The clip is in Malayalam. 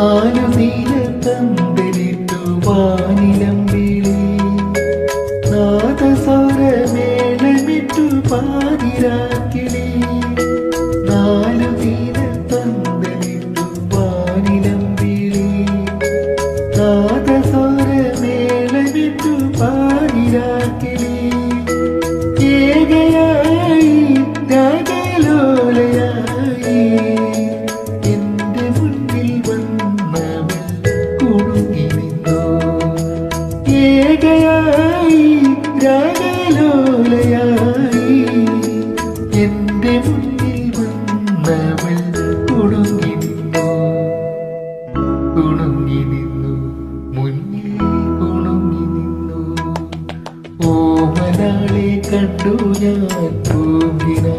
നാലു നീല തന്തലിട്ടു വാനിലം വിളി നാദസ്വരമേളമിട്ടു പാതിരാക്കിളി നാലു നീല തന്തലിട്ടു വാനിലം വിളി നാദസ്വരമേളമിട്ടു പാതിരാക്കിളി ഏകയായി രാഗലോലയായി എന്റെ മുന്നിൽ വന്നവൾ കുടുങ്ങി നിന്നു ഏകയായി രാഗലോലയായി എന്റെ മുന്നിൽ വന്നവൾ കുടുങ്ങി നിന്നു മുന്നിൽ കുടുങ്ങി നിന്നു ഓമനാളെ കണ്ടു ഞാൻ പൂങ്കിനാ